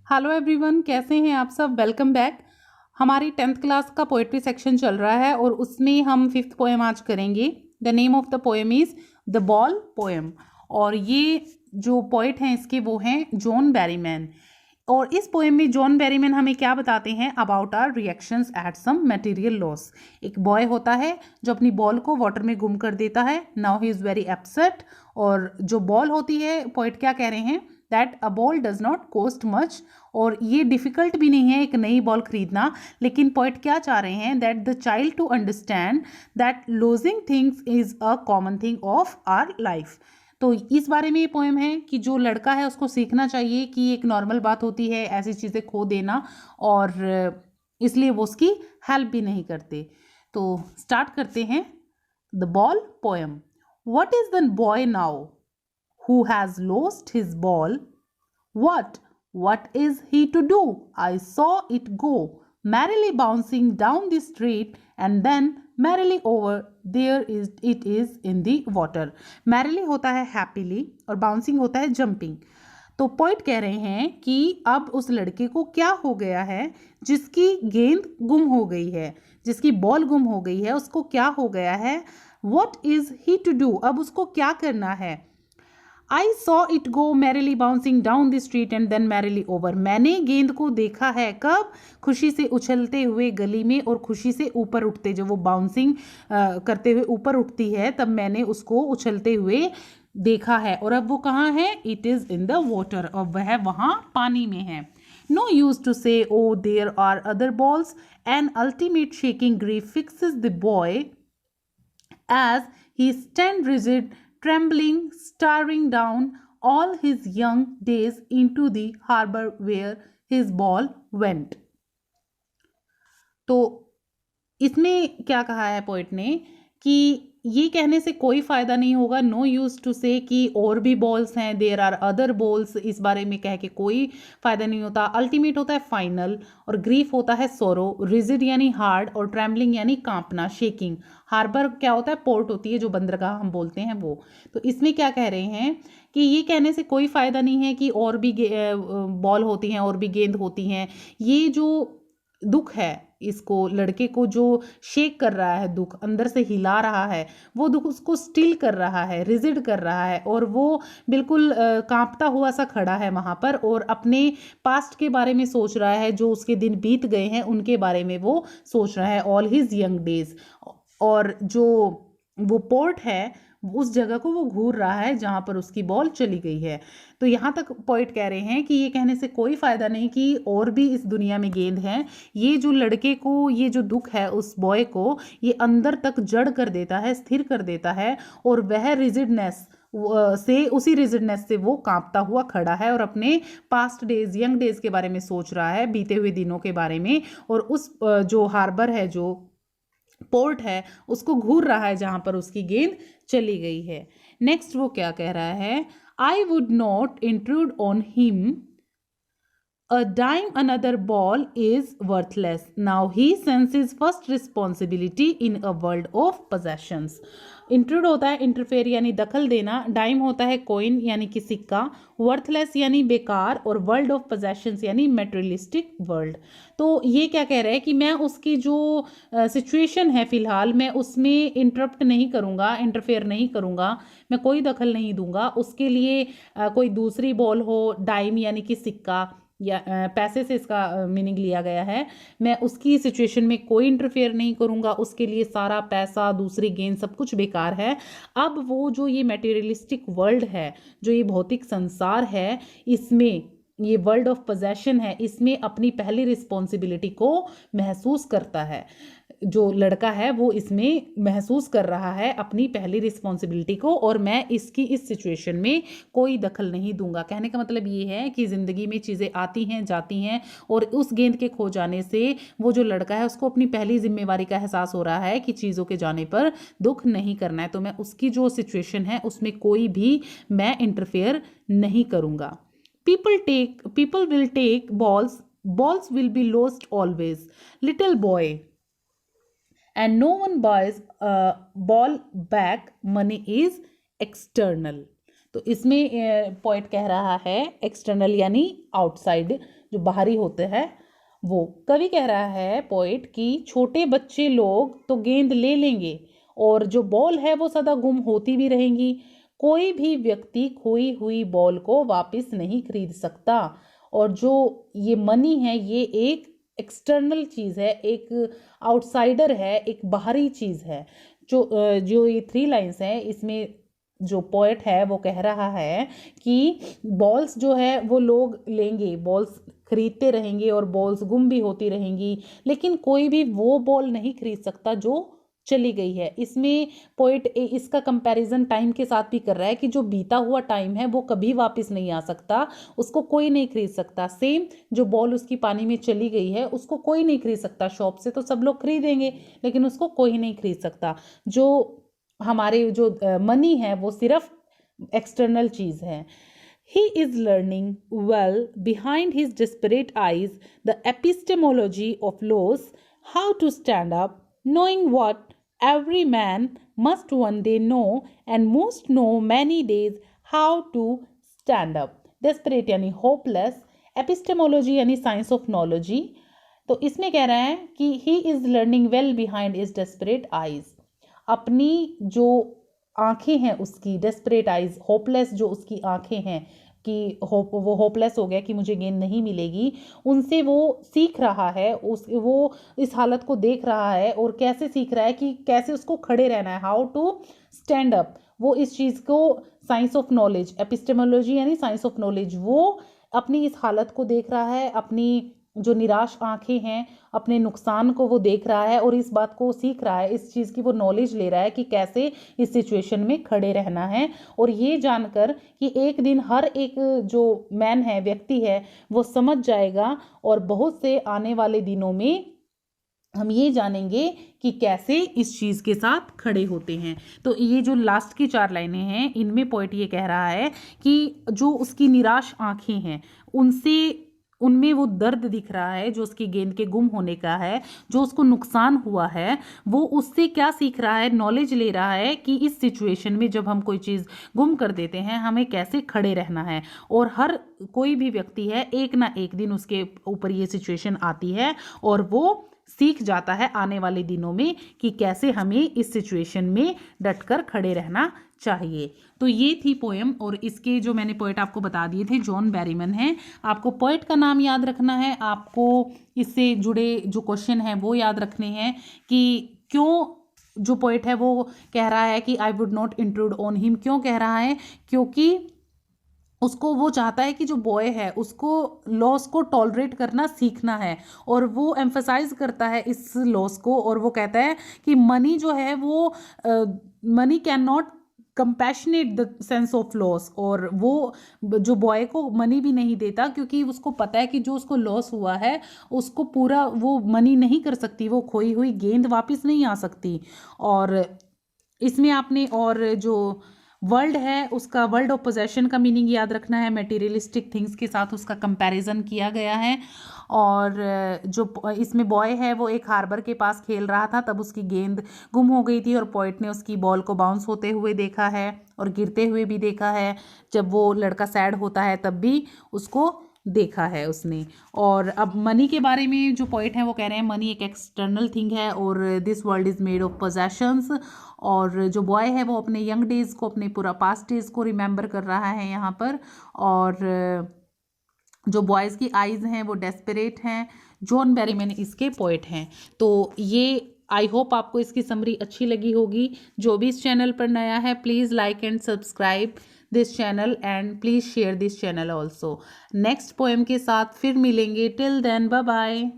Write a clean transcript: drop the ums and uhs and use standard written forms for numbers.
Hello everyone, कैसे हैं आप सब। Welcome back. हमारी 10th क्लास का पोएट्री सेक्शन चल रहा है और उसमें हम 5th पोएम आज करेंगे। The name of the poem is the ball poem और ये जो पोइट हैं इसके वो हैं जॉन बैरीमैन। और इस पोएम में जॉन बैरीमैन हमें क्या बताते हैं about our reactions at some material loss. एक बॉय होता है जो अपनी बॉल को वाटर में गुम कर देता है। Now he is very upset. और जो बॉल होती है, पोइट क्या कह रहे हैं that a ball does not cost much. और ये डिफ़िकल्ट भी नहीं है एक नई बॉल खरीदना, लेकिन पोइट क्या चाह रहे हैं that the child to understand that losing things is a common thing of our life. तो इस बारे में ये पोएम है कि जो लड़का है उसको सीखना चाहिए कि एक नॉर्मल बात होती है ऐसी चीज़ें खो देना, और इसलिए वो उसकी हेल्प भी नहीं करते। तो स्टार्ट करते हैं the ball poem. What is the boy now who has lost his ball? What is he to do? I saw it go, merrily bouncing down the street, and then merrily over there it is in the water. Merrily होता है happily और bouncing होता है jumping। तो point कह रहे हैं कि अब उस लड़के को क्या हो गया है जिसकी गेंद गुम हो गई है, जिसकी बॉल गुम हो गई है, उसको क्या हो गया है। What is he to do? अब उसको क्या करना है। I saw it go merrily bouncing down the street and then merrily over. मैंने गेंद को देखा है कब, खुशी से उछलते हुए गली में और खुशी से ऊपर उठते, जब वो बाउंसिंग करते हुए ऊपर उठती है तब मैंने उसको उछलते हुए देखा है। और अब वो कहाँ है, it is in the water, और वह वहाँ पानी में है। No use to say, oh, there are other balls. An ultimate shaking grief fixes the boy as he stands rigid, trembling, staring down all his young days into the harbor where his ball went. तो इसमें क्या कहा है poet ने कि ये कहने से कोई फ़ायदा नहीं होगा, नो यूज़ टू से कि और भी बॉल्स हैं, देयर आर अदर बॉल्स, इस बारे में कह के कोई फ़ायदा नहीं होता। अल्टीमेट होता है फाइनल, और ग्रीफ होता है सोरो, रिजिड यानी हार्ड, और ट्रैम्बलिंग यानी कांपना, शेकिंग। हार्बर क्या होता है, पोर्ट होती है जो बंदरगाह हम बोलते हैं वो। तो इसमें क्या कह रहे हैं कि ये कहने से कोई फ़ायदा नहीं है कि और भी बॉल होती हैं और भी गेंद होती हैं। ये जो दुख है, इसको लड़के को जो शेक कर रहा है, दुख अंदर से हिला रहा है, वो दुख उसको स्टिल कर रहा है, रिजिड कर रहा है, और वो बिल्कुल कांपता हुआ सा खड़ा है वहाँ पर, और अपने पास्ट के बारे में सोच रहा है, जो उसके दिन बीत गए हैं उनके बारे में वो सोच रहा है, ऑल हिज यंग डेज। और जो वो पोर्ट है उस जगह को वो घूर रहा है जहाँ पर उसकी बॉल चली गई है। तो यहाँ तक पॉइंट कह रहे हैं कि ये कहने से कोई फ़ायदा नहीं कि और भी इस दुनिया में गेंद हैं। ये जो लड़के को, ये जो दुख है उस बॉय को, ये अंदर तक जड़ कर देता है, स्थिर कर देता है, और वह रिजिडनेस से, उसी रिजिडनेस से वो कांपता हुआ खड़ा है और अपने पास्ट डेज, यंग डेज के बारे में सोच रहा है, बीते हुए दिनों के बारे में, और उस जो हार्बर है, जो पोर्ट है, उसको घूर रहा है जहां पर उसकी गेंद चली गई है। नेक्स्ट वो क्या कह रहा है, I would not intrude on him a dime another ball is worthless. Now he senses first responsibility in a world of possessions. Intrude होता है इंटरफेयर यानी दखल देना, डाइम होता है कॉइन यानी कि सिक्का, वर्थलेस यानी बेकार, और वर्ल्ड ऑफ पोजेशंस यानी मेटेरियलिस्टिक वर्ल्ड। तो ये क्या कह रहा है कि मैं उसकी जो सिचुएशन है फ़िलहाल, मैं उसमें इंटरप्ट नहीं करूँगा, इंटरफेयर नहीं करूँगा, मैं कोई दखल नहीं दूंगा। उसके लिए कोई दूसरी बॉल हो, डाइम यानी कि सिक्का या पैसे से इसका मीनिंग लिया गया है, मैं उसकी सिचुएशन में कोई इंटरफेयर नहीं करूँगा, उसके लिए सारा पैसा, दूसरी गेंद, सब कुछ बेकार है। अब वो जो ये मटेरियलिस्टिक वर्ल्ड है, जो ये भौतिक संसार है, इसमें ये वर्ल्ड ऑफ पोजेशन है, इसमें अपनी पहली रिस्पॉन्सिबिलिटी को महसूस करता है। जो लड़का है वो इसमें महसूस कर रहा है अपनी पहली रिस्पॉन्सिबिलिटी को, और मैं इसकी इस सिचुएशन में कोई दखल नहीं दूंगा। कहने का मतलब ये है कि ज़िंदगी में चीज़ें आती हैं, जाती हैं, और उस गेंद के खो जाने से वो जो लड़का है उसको अपनी पहली जिम्मेवारी का एहसास हो रहा है कि चीज़ों के जाने पर दुख नहीं करना है, तो मैं उसकी जो सिचुएशन है उसमें कोई भी मैं इंटरफेयर नहीं करूँगा। People will take balls will be lost always. Little boy, and no one buys a ball back. Money is external. तो इसमें पोइट कह रहा है एक्सटर्नल यानी आउटसाइड, जो बाहरी होते हैं वो। कवि कह रहा है पोइट कि छोटे बच्चे लोग तो गेंद ले लेंगे और जो बॉल है वो सदा गुम होती भी रहेंगी। कोई भी व्यक्ति खोई हुई बॉल को वापस नहीं खरीद सकता। और जो ये मनी है ये एक एक्सटर्नल चीज़ है, एक आउटसाइडर है, एक बाहरी चीज़ है। जो ये 3 लाइन्स हैं इसमें जो पोएट है वो कह रहा है कि बॉल्स जो है वो लोग लेंगे, बॉल्स खरीदते रहेंगे और बॉल्स गुम भी होती रहेंगी, लेकिन कोई भी वो बॉल नहीं खरीद सकता जो चली गई है। इसमें पोइट इसका कंपैरिजन टाइम के साथ भी कर रहा है कि जो बीता हुआ टाइम है वो कभी वापस नहीं आ सकता, उसको कोई नहीं खरीद सकता। सेम जो बॉल उसकी पानी में चली गई है उसको कोई नहीं खरीद सकता। शॉप से तो सब लोग खरीदेंगे लेकिन उसको कोई नहीं खरीद सकता। जो हमारे जो मनी है वो सिर्फ एक्सटर्नल चीज़ है। He is learning well behind his desperate eyes the epistemology of laws, how to stand up, knowing what every man must one day know and must know many days how to stand up. Desperate यानी hopeless, epistemology यानी science of knowledge। तो इसमें कह रहा है कि he is learning well behind his desperate eyes, अपनी जो आंखें हैं उसकी, डेस्परेट आइज, होपलेस जो उसकी आंखें हैं कि वो होपलेस हो गया कि मुझे गेंद नहीं मिलेगी, उनसे वो सीख रहा है, वो इस हालत को देख रहा है और कैसे सीख रहा है कि कैसे उसको खड़े रहना है, हाउ टू स्टैंड अप। वो इस चीज़ को साइंस ऑफ नॉलेज, एपिस्टेमोलॉजी यानी साइंस ऑफ नॉलेज, वो अपनी इस हालत को देख रहा है, अपनी जो निराश आंखें हैं, अपने नुकसान को वो देख रहा है और इस बात को सीख रहा है, इस चीज़ की वो नॉलेज ले रहा है कि कैसे इस सिचुएशन में खड़े रहना है। और ये जानकर कि एक दिन हर एक जो मैन है, व्यक्ति है, वो समझ जाएगा और बहुत से आने वाले दिनों में हम ये जानेंगे कि कैसे इस चीज़ के साथ खड़े होते हैं। तो ये जो लास्ट की 4 लाइनें हैं इनमें पोएट ये कह रहा है कि जो उसकी निराश आंखें हैं उनमें वो दर्द दिख रहा है जो उसकी गेंद के गुम होने का है, जो उसको नुकसान हुआ है, वो उससे क्या सीख रहा है, नॉलेज ले रहा है कि इस सिचुएशन में जब हम कोई चीज़ गुम कर देते हैं हमें कैसे खड़े रहना है। और हर कोई भी व्यक्ति है एक ना एक दिन उसके ऊपर ये सिचुएशन आती है और वो सीख जाता है आने वाले दिनों में कि कैसे हमें इस सिचुएशन में डटकर खड़े रहना चाहिए। तो ये थी पोएम और इसके जो मैंने पोएट आपको बता दिए थे जॉन बैरीमन हैं। आपको पोएट का नाम याद रखना है, आपको इससे जुड़े जो क्वेश्चन हैं वो याद रखने हैं कि क्यों जो पोएट है वो कह रहा है कि I would not intrude on him. क्यों कह रहा है? क्योंकि उसको वो चाहता है कि जो बॉय है उसको लॉस को टॉलरेट करना सीखना है और वो एम्फसाइज करता है इस लॉस को और वो कहता है कि मनी जो है वो money can not compassionate the sense of loss. और वो जो बॉय को मनी भी नहीं देता क्योंकि उसको पता है कि जो उसको लॉस हुआ है उसको पूरा वो मनी नहीं कर सकती, वो खोई हुई गेंद वापस नहीं आ सकती। और इसमें आपने और जो वर्ल्ड है उसका वर्ल्ड ऑफ पोजेशन का मीनिंग याद रखना है, मटेरियलिस्टिक थिंग्स के साथ उसका कंपैरिजन किया गया है। और जो इसमें बॉय है वो एक हार्बर के पास खेल रहा था, तब उसकी गेंद गुम हो गई थी और पोएट ने उसकी बॉल को बाउंस होते हुए देखा है और गिरते हुए भी देखा है। जब वो लड़का सैड होता है तब भी उसको देखा है उसने। और अब मनी के बारे में जो पोइट है वो कह रहे हैं मनी एक एक्सटर्नल थिंग है और this world is made of possessions. और जो बॉय है वो अपने यंग डेज़ को, अपने पूरा पास्ट डेज़ को रिमेंबर कर रहा है यहाँ पर। और जो बॉयज़ की आइज़ हैं वो डेस्परेट हैं। जॉन बैरीमैन इसके पोइट हैं। तो ये आई होप आपको इसकी समरी अच्छी लगी होगी। जो भी इस चैनल पर नया है please like and subscribe this channel and please share this channel also. Next poem के साथ फिर मिलेंगे। Till then bye bye.